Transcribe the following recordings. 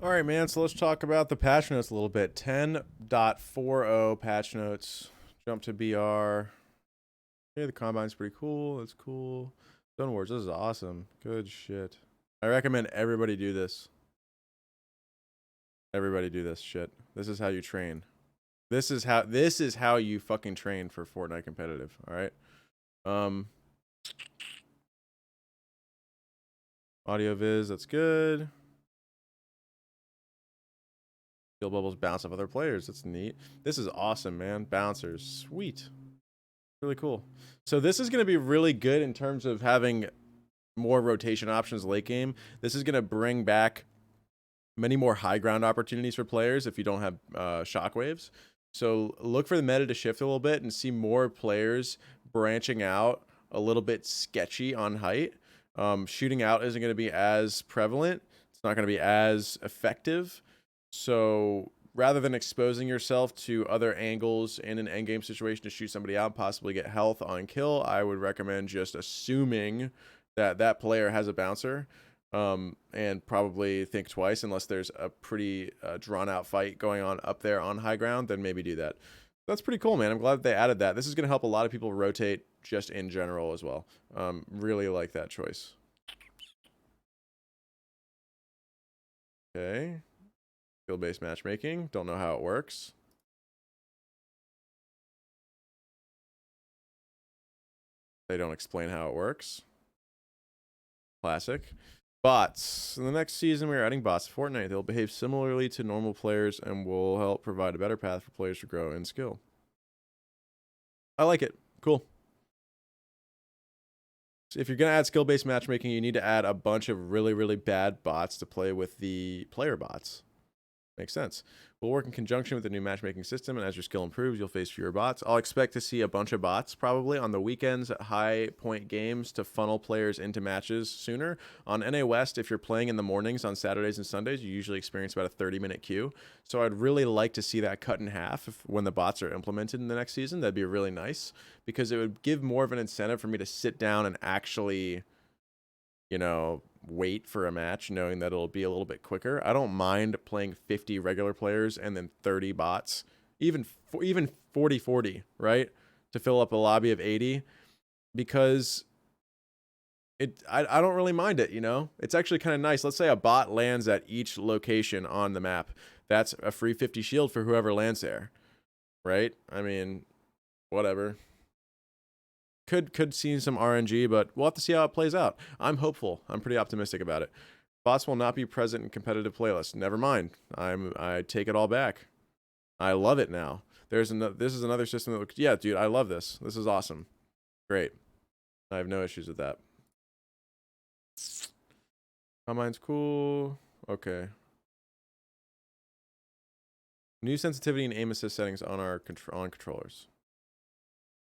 All right, man. So let's talk about the patch notes a little bit. 10.40 patch notes. Jump to BR. Okay, the combine's pretty cool. That's cool. Stone Wars, this is awesome. Good shit. I recommend everybody do this. Everybody do this shit. This is how you train. This is how you fucking train for Fortnite competitive. All right. Um, audio viz, that's good. Skill bubbles bounce off other players. That's neat. This is awesome, man. Bouncers, sweet. Really cool. So this is going to be really good in terms of having more rotation options late game. This is going to bring back many more high ground opportunities for players if you don't have shockwaves. So look for the meta to shift a little bit and see more players branching out a little bit sketchy on height. Shooting out isn't going to be as prevalent. It's not going to be as effective. So rather than exposing yourself to other angles in an endgame situation to shoot somebody out, possibly get health on kill, I would recommend just assuming that that player has a bouncer, and probably think twice unless there's a pretty drawn out fight going on up there on high ground, then maybe do that. That's pretty cool, man. I'm glad that they added that. This is going to help a lot of people rotate just in general as well. Really like that choice. Okay. Skill-based matchmaking. Don't know how it works. They don't explain how it works. Classic. Bots. In the next season, we are adding bots to Fortnite. They'll behave similarly to normal players and will help provide a better path for players to grow in skill. I like it. Cool. So if you're going to add skill-based matchmaking, you need to add a bunch of really, really bad bots to play with the player bots. Makes sense. We'll work in conjunction with the new matchmaking system, and as your skill improves, you'll face fewer bots. I'll expect to see a bunch of bots probably on the weekends at high point games to funnel players into matches sooner. On NA West, if you're playing in the mornings on Saturdays and Sundays, you usually experience about a 30-minute queue. So I'd really like to see that cut in half when the bots are implemented in the next season. That'd be really nice because it would give more of an incentive for me to sit down and actually, you know, wait for a match knowing that it'll be a little bit quicker. I don't mind playing 50 regular players and then 30 bots, even 40, right, to fill up a lobby of 80, because I don't really mind it, you know. It's actually kind of nice. Let's say a bot lands at each location on the map. That's a free 50 shield for whoever lands there, right? I mean, whatever. Could see some RNG, but we'll have to see how it plays out. I'm hopeful. I'm pretty optimistic about it. Bots will not be present in competitive playlists. Never mind. I take it all back. I love it now. This is another system that looks, yeah, dude, I love this. This is awesome. Great. I have no issues with that. Combine's cool. Okay. New sensitivity and aim assist settings on our controllers.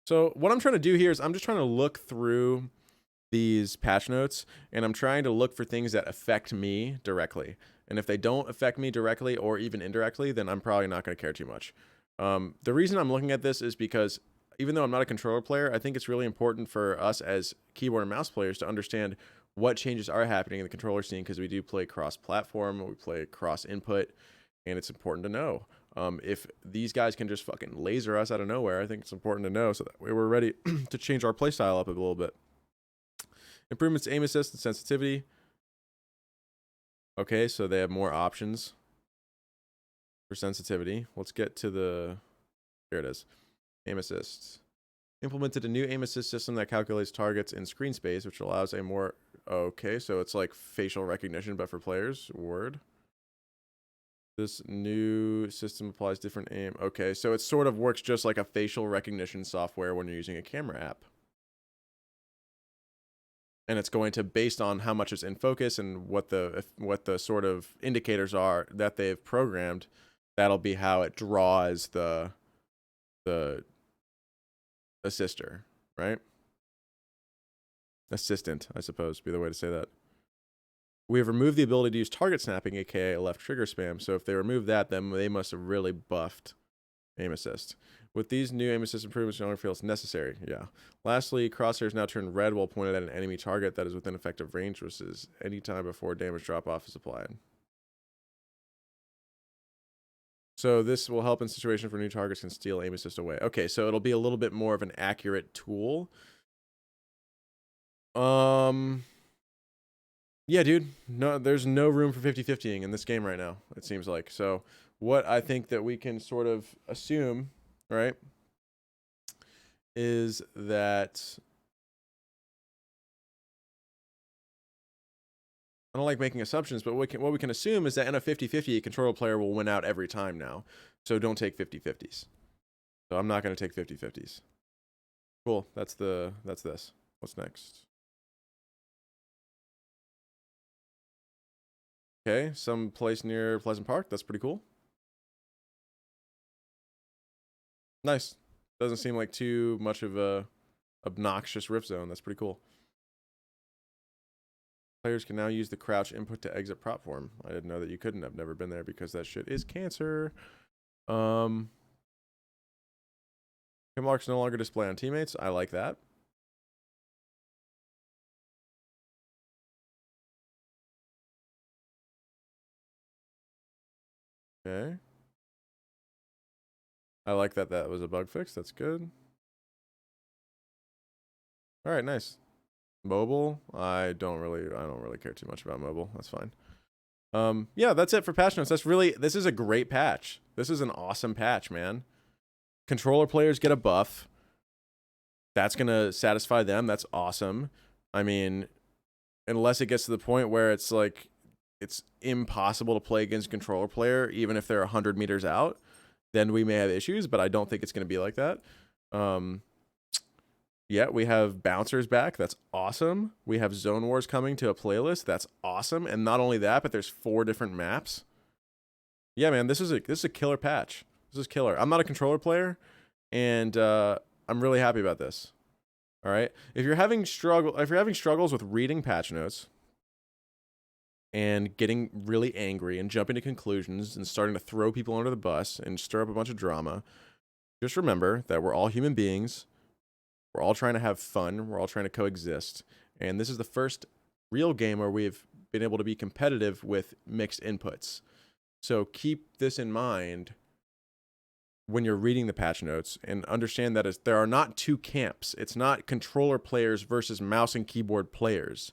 So what I'm trying to do here is I'm just trying to look through these patch notes and I'm trying to look for things that affect me directly. And if they don't affect me directly or even indirectly, then I'm probably not going to care too much. The reason I'm looking at this is because even though I'm not a controller player, I think it's really important for us as keyboard and mouse players to understand what changes are happening in the controller scene, because we do play cross-platform, we play cross-input, and it's important to know. If these guys can just fucking laser us out of nowhere, I think it's important to know so that way we're ready to change our playstyle up a little bit. Improvements to aim assist and sensitivity. Okay, so they have more options for sensitivity. Let's get to the... Here it is. Aim assist. Implemented a new aim assist system that calculates targets in screen space, which allows a more... Okay, so it's like facial recognition, but for players. Word. This new system applies different aim. Okay, so it sort of works just like a facial recognition software when you're using a camera app. And it's going to, based on how much is in focus and what the sort of indicators are that they've programmed, that'll be how it draws the assister, right? Assistant, I suppose, would be the way to say that. We have removed the ability to use target snapping, aka left trigger spam. So if they remove that, then they must have really buffed aim assist. With these new aim assist improvements, no longer feels necessary. Yeah. Lastly, crosshairs now turn red while pointed at an enemy target that is within effective range versus any time before damage drop off is applied. So this will help in situations where new targets can steal aim assist away. Okay, so it'll be a little bit more of an accurate tool. Yeah, dude. No, there's no room for 50-50ing in this game right now, it seems like. So what I think that we can sort of assume, right, is that I don't like making assumptions, but what we can assume is that in a 50-50, a controller player will win out every time now. So don't take 50-50s. So I'm not going to take 50-50s. Cool. That's this. What's next? Okay, some place near Pleasant Park. That's pretty cool. Nice. Doesn't seem like too much of a obnoxious rift zone. That's pretty cool. Players can now use the crouch input to exit prop form. I didn't know that you couldn't. I've never been there because that shit is cancer. Marks no longer display on teammates. I like that. Okay. I like that that was a bug fix. That's good. All right, nice. Mobile, I don't really care too much about mobile. That's fine. Yeah, that's it for patch notes. This is a great patch. This is an awesome patch, man. Controller players get a buff. That's going to satisfy them. That's awesome. I mean, unless it gets to the point where it's like it's impossible to play against a controller player even if they're 100 meters out, then we may have issues, but I don't think it's going to be like that. Yeah, we have bouncers back. That's awesome. We have Zone Wars coming to a playlist. That's awesome. And not only that, but there's 4 different maps. Yeah, man, this is a killer patch. This is killer. I'm not a controller player, and I'm really happy about this. All right. If you're having struggles with reading patch notes and getting really angry and jumping to conclusions and starting to throw people under the bus and stir up a bunch of drama, just remember that we're all human beings. We're all trying to have fun. We're all trying to coexist. And this is the first real game where we've been able to be competitive with mixed inputs. So keep this in mind when you're reading the patch notes and understand that there are not 2 camps. It's not controller players versus mouse and keyboard players.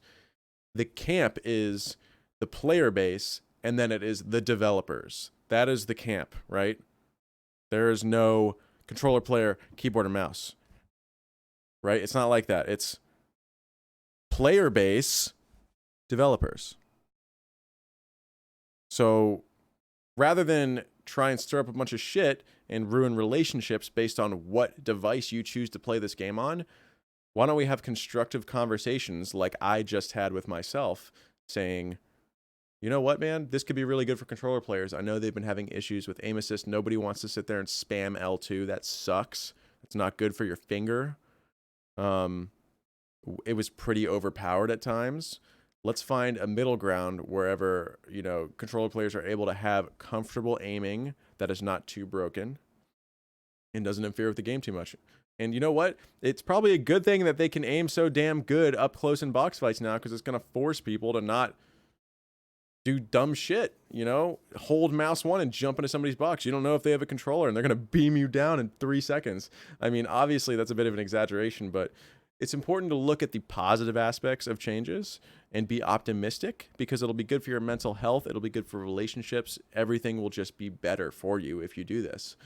The camp is the player base, and then it is the developers. That is the camp, right? There is no controller player, keyboard, and mouse. Right? It's not like that. It's player base, developers. So rather than try and stir up a bunch of shit and ruin relationships based on what device you choose to play this game on, why don't we have constructive conversations like I just had with myself, saying, you know what, man, this could be really good for controller players. I know they've been having issues with aim assist. Nobody wants to sit there and spam L2. That sucks. It's not good for your finger. It was pretty overpowered at times. Let's find a middle ground wherever, controller players are able to have comfortable aiming that is not too broken and doesn't interfere with the game too much. And you know what? It's probably a good thing that they can aim so damn good up close in box fights now, because it's going to force people to not do dumb shit, hold mouse 1 and jump into somebody's box. You don't know if they have a controller and they're going to beam you down in 3 seconds. I mean, obviously that's a bit of an exaggeration, but it's important to look at the positive aspects of changes and be optimistic, because it'll be good for your mental health. It'll be good for relationships. Everything will just be better for you if you do this.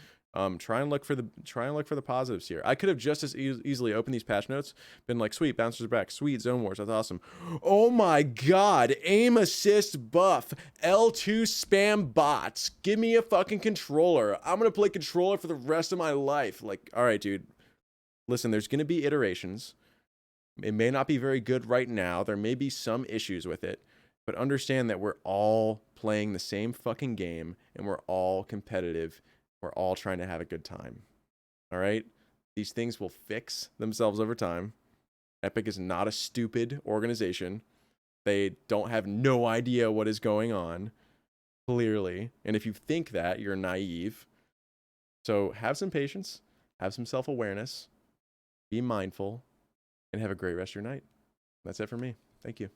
Try and look for the positives here. I could have just as easily opened these patch notes, been like, sweet, bouncers are back, sweet, Zone Wars, that's awesome. Oh my god, aim assist buff, L2 spam bots, give me a fucking controller. I'm gonna play controller for the rest of my life. Like, all right, dude, listen, there's gonna be iterations. It may not be very good right now. There may be some issues with it, but understand that we're all playing the same fucking game and we're all competitive. We're all trying to have a good time. All right? These things will fix themselves over time. Epic is not a stupid organization. They don't have no idea what is going on, clearly. And if you think that, you're naive. So have some patience, have some self-awareness, be mindful, and have a great rest of your night. That's it for me. Thank you.